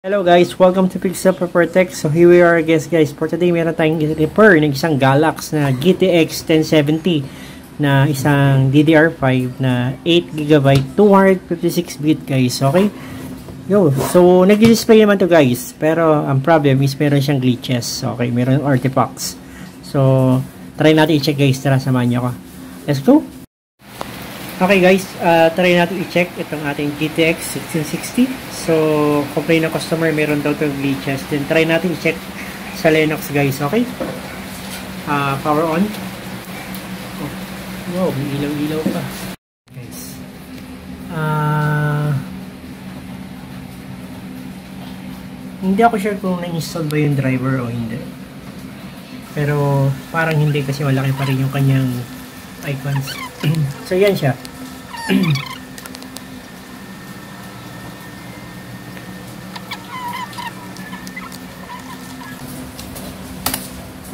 Hello guys, welcome to Pixel Protect. So here we are again guys. For today meron tayong repair ng isang Galax na GTX 1070 na isang DDR5 na 8GB 256-bit guys. Okay? So nag-display naman to guys. Pero ang problem is meron siyang glitches. Okay, meron artifacts. So try natin i-check guys. Tara, samahan niyo ako. Let's go! Okay guys, try natin i-check itong ating GTX 1660. So, complain ng customer, meron daw itong glitches. Then, try natin i-check sa Linux guys, okay? Power on. Oh, wow, may ilaw-ilaw pa. Guys. Hindi ako sure kung na-install ba yung driver o hindi. Pero, parang hindi kasi malaki pa rin yung kanyang icons. So, yan siya.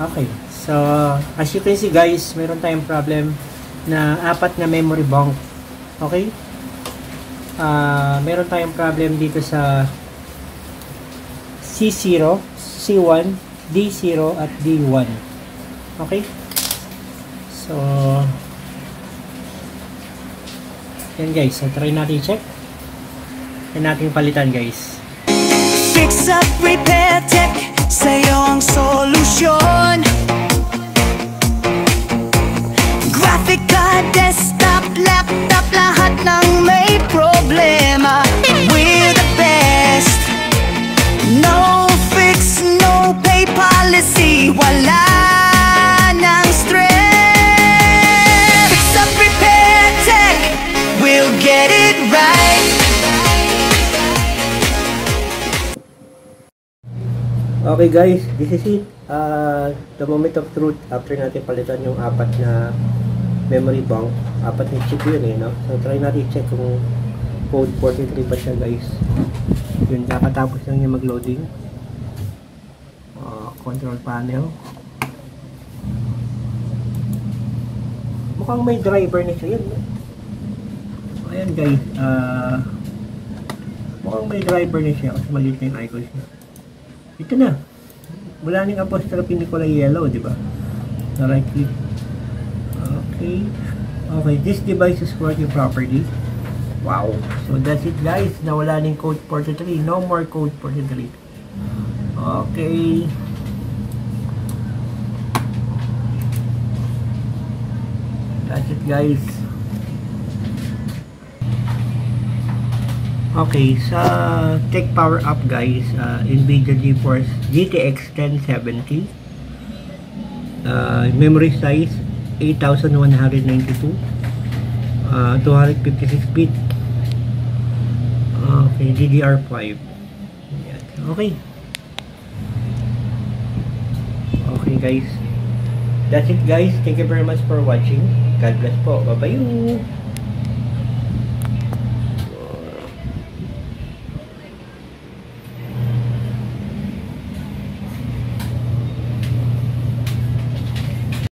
Okay. So, as you can see guys, meron tayong problem na 4 na memory bank. Okay? Meron tayong problem dito sa C0, C1, D0 at D1. Okay? So, yan guys, so try natin i-check. Yan natin palitan guys. Fix up, repair, tech, sa'yo ang solusyon. Graphic card, desktop, laptop, lahat ng may problema. We're the best. No fix, no pay policy, wala nang stress. Fix up, repair, tech, we'll get it right. Okay guys, this is it. The moment of truth after natin palitan yung 4 na memory bank. 4 na chip yun no? So try natin i-check kung code 43 pa siya guys. Yun, kakatapos lang niya mag-loading. Control panel. Mukhang may driver na siya yun. Ayan guys, mukhang may driver na siya kasi maliit na yung icons niya. Ito na. Wala nang apostrophe ni kulay yellow, di ba? So right click. Okay. Okay, this device is working properly. Wow. So that's it guys. Nawala nang code 43. No more code 43. Okay. That's it guys. Okay, sa Tech Power Up guys, NVIDIA GeForce GTX 1070, memory size 8192, 256-bit, okay, DDR5. Okay. Okay guys, that's it guys. Thank you very much for watching. God bless po. Bye bye.